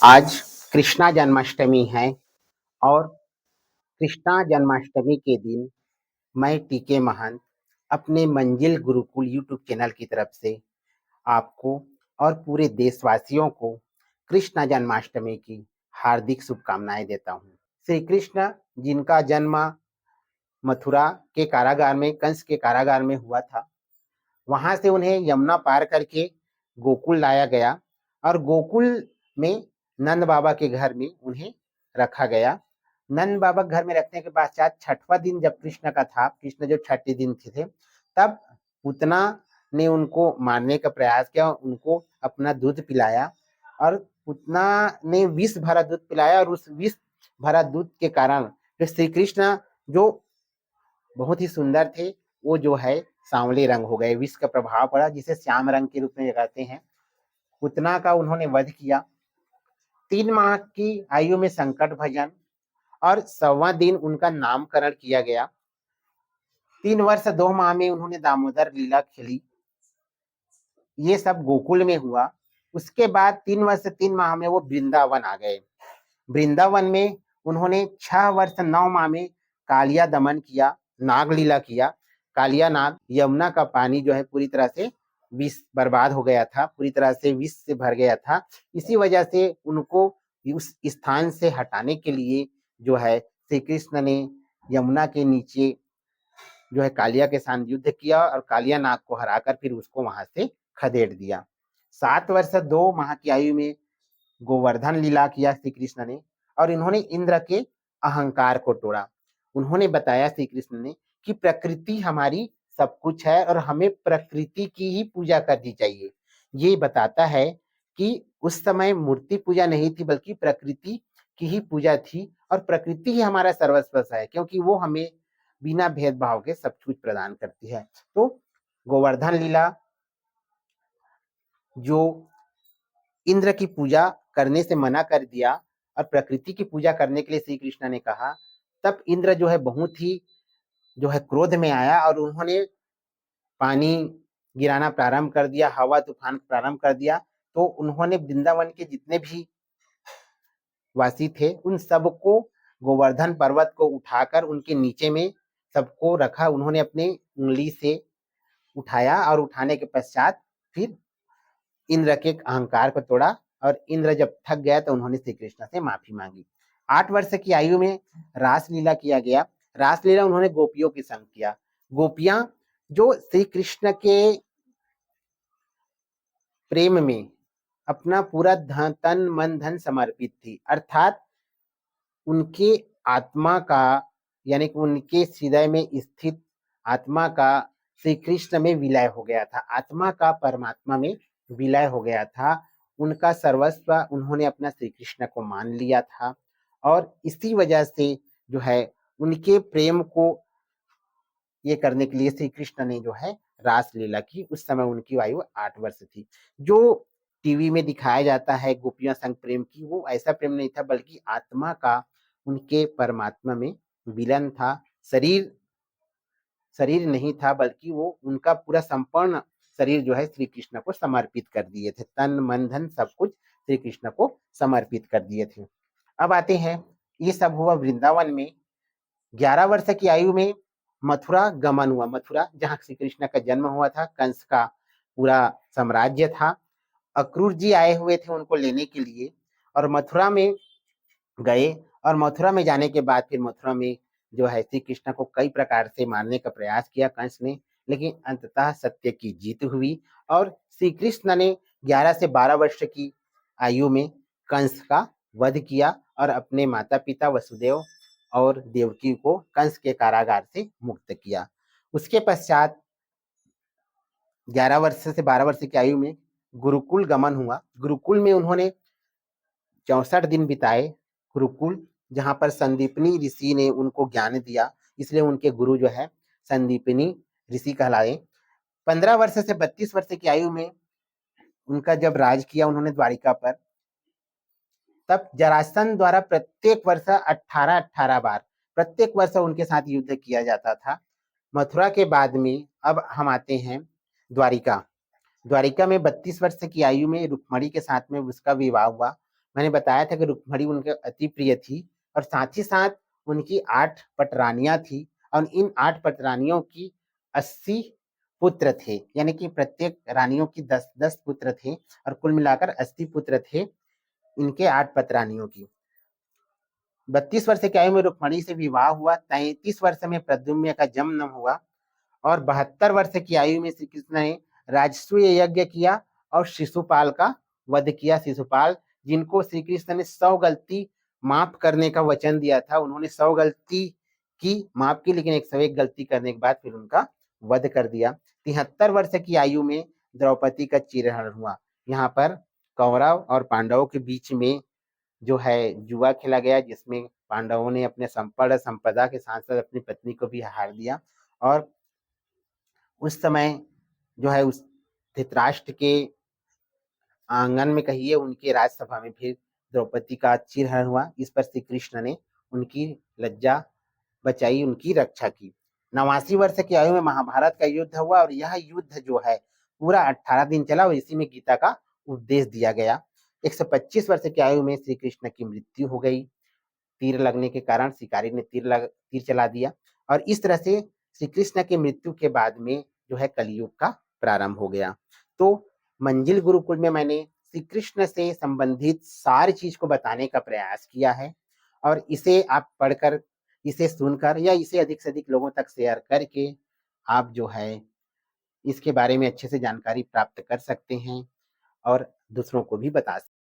आज कृष्णा जन्माष्टमी है और कृष्णा जन्माष्टमी के दिन मैं टीके महंत अपने मंजिल गुरुकुल यूट्यूब चैनल की तरफ से आपको और पूरे देशवासियों को कृष्ण जन्माष्टमी की हार्दिक शुभकामनाएं देता हूं। श्री कृष्ण जिनका जन्म मथुरा के कारागार में कंस के कारागार में हुआ था, वहां से उन्हें यमुना पार करके गोकुल लाया गया और गोकुल में नंद बाबा के घर में उन्हें रखा गया। नंद बाबा के घर में रखने के पश्चात छठवां दिन जब कृष्ण का था, कृष्ण जो छठे दिन थे, तब पूतना ने उनको मारने का प्रयास किया, उनको अपना दूध पिलाया और पूतना ने विष भरा दूध पिलाया और उस विष भरा दूध के कारण श्री कृष्ण जो बहुत ही सुंदर थे, वो जो है सांवले रंग हो गए। विष का प्रभाव पड़ा जिसे श्याम रंग के रूप में कहते हैं। पूतना का उन्होंने वध किया। 3 माह की आयु में संकट भजन और 1.25 दिन उनका नामकरण किया गया। 3 वर्ष 2 माह में उन्होंने दामोदर लीला खेली। ये सब गोकुल में हुआ। उसके बाद 3 वर्ष 3 माह में वो वृंदावन आ गए। वृंदावन में उन्होंने 6 वर्ष 9 माह में कालिया दमन किया, नाग लीला किया। कालिया नाग, यमुना का पानी जो है पूरी तरह से विष बर्बाद हो गया था, पूरी तरह से विष से भर गया था। इसी वजह से उनको उस स्थान से हटाने के लिए जो है श्री कृष्ण ने यमुना के नीचे जो है कालिया के साथ युद्ध किया और कालिया नाग को हराकर फिर उसको वहां से खदेड़ दिया। 7 वर्ष 2 माह की आयु में गोवर्धन लीला किया श्री कृष्ण ने और इन्होंने इंद्र के अहंकार को तोड़ा। उन्होंने बताया श्री कृष्ण ने कि प्रकृति हमारी सब कुछ है और हमें प्रकृति की ही पूजा करनी चाहिए। ये बताता है कि उस समय मूर्ति पूजा नहीं थी बल्कि प्रकृति की ही पूजा थी और प्रकृति ही हमारा सर्वस्व है, क्योंकि वो हमें बिना भेदभाव के सब कुछ प्रदान करती है। तो गोवर्धन लीला जो इंद्र की पूजा करने से मना कर दिया और प्रकृति की पूजा करने के लिए श्री कृष्ण ने कहा, तब इंद्र जो है बहुत ही जो है क्रोध में आया और उन्होंने पानी गिराना प्रारंभ कर दिया, हवा तूफान प्रारंभ कर दिया। तो उन्होंने वृंदावन के जितने भी वासी थे उन सबको गोवर्धन पर्वत को उठाकर उनके नीचे में सबको रखा। उन्होंने अपने उंगली से उठाया और उठाने के पश्चात फिर इंद्र के अहंकार को तोड़ा और इंद्र जब थक गया तो उन्होंने श्री कृष्ण से माफी मांगी। 8 वर्ष की आयु में रासलीला किया गया। रासलीला उन्होंने गोपियों के संग किया। गोपियां जो श्री कृष्ण के प्रेम में अपना पूरा तन मन धन समर्पित थी, अर्थात उनके आत्मा का यानी कि उनके हृदय में स्थित आत्मा का श्री कृष्ण में विलय हो गया था, आत्मा का परमात्मा में विलय हो गया था। उनका सर्वस्व उन्होंने अपना श्री कृष्ण को मान लिया था और इसी वजह से जो है उनके प्रेम को ये करने के लिए श्री कृष्ण ने जो है रास लीला की। उस समय उनकी आयु 8 वर्ष थी। जो टीवी में दिखाया जाता है गोपियां संग प्रेम की, वो ऐसा प्रेम नहीं था बल्कि आत्मा का उनके परमात्मा में विलन था। शरीर शरीर नहीं था बल्कि वो उनका पूरा संपूर्ण शरीर जो है श्री कृष्ण को समर्पित कर दिए थे, तन मन धन सब कुछ श्री कृष्ण को समर्पित कर दिए थे। अब आते हैं, ये सब हुआ वृंदावन में। 11 वर्ष की आयु में मथुरा गमन हुआ। मथुरा जहाँ श्री कृष्ण का जन्म हुआ था, कंस का पूरा साम्राज्य था। अक्रूर जी आए हुए थे उनको लेने के लिए और मथुरा में गए और मथुरा में जाने के बाद फिर मथुरा में जो है श्री कृष्ण को कई प्रकार से मारने का प्रयास किया कंस ने, लेकिन अंततः सत्य की जीत हुई और श्री कृष्ण ने 11 से 12 वर्ष की आयु में कंस का वध किया और अपने माता पिता वसुदेव और देवकी को कंस के कारागार से मुक्त किया। उसके पश्चात 11 वर्ष से 12 वर्ष की आयु में गुरुकुल गमन हुआ। गुरुकुल में उन्होंने 64 दिन बिताए। गुरुकुल जहाँ पर संदीपनी ऋषि ने उनको ज्ञान दिया, इसलिए उनके गुरु जो है संदीपनी ऋषि कहलाए। 15 वर्ष से 32 वर्ष की आयु में उनका जब राज किया उन्होंने द्वारिका पर, तब जरासंध द्वारा प्रत्येक वर्ष 18 बार प्रत्येक वर्ष उनके साथ युद्ध किया जाता था। मथुरा के बाद में अब हम आते हैं द्वारिका। द्वारिका में 32 वर्ष की आयु में रुक्मणी के साथ में उसका विवाह हुआ। मैंने बताया था कि रुक्मणी उनके अति प्रिय थी और साथ ही साथ उनकी 8 पटरानियाँ थी और इन 8 पटरानियों की 80 पुत्र थे, यानी कि प्रत्येक रानियों की 10-10 पुत्र थे और कुल मिलाकर 80 पुत्र थे इनके 8 पटरानियों की। 32 वर्ष की आयु में रुक्मणी से विवाह हुआ, 33 वर्ष में प्रद्युम्न का जन्म हुआ और 72 वर्ष की आयु में श्री कृष्ण ने राजसूय यज्ञ किया और शिशुपाल का वध किया। शिशुपाल, जिनको श्री कृष्ण ने 100 गलती माफ करने का वचन दिया था, उन्होंने 100 गलती की, माफ की, लेकिन 101 गलती करने के बाद फिर उनका वध कर दिया। 73 वर्ष की आयु में द्रौपदी का चिरहरण हुआ। यहाँ पर कौरव और पांडवों के बीच में जो है जुआ खेला गया, जिसमें पांडवों ने अपने संपूर्ण संपदा के साथ साथ अपनी पत्नी को भी हार दिया और उस समय जो है उस धृतराष्ट्र के आंगन में कहिए, उनके राजसभा में फिर द्रौपदी का चिरहरण हुआ। इस पर श्री कृष्ण ने उनकी लज्जा बचाई, उनकी रक्षा की। 89 वर्ष की आयु में महाभारत का युद्ध हुआ और यह युद्ध जो है पूरा 18 दिन चला और इसी में गीता का उपदेश दिया गया। 125 वर्ष की आयु में श्री कृष्ण की मृत्यु हो गई। तीर लगने के कारण शिकारी ने तीर चला दिया और इस तरह से श्री कृष्ण की मृत्यु के बाद में जो है कलयुग का प्रारंभ हो गया। तो मंजिल गुरुकुल में मैंने श्री कृष्ण से संबंधित सारी चीज को बताने का प्रयास किया है और इसे आप पढ़कर, इसे सुनकर या इसे अधिक से अधिक लोगों तक शेयर करके आप जो है इसके बारे में अच्छे से जानकारी प्राप्त कर सकते हैं और दूसरों को भी बता सकते हैं।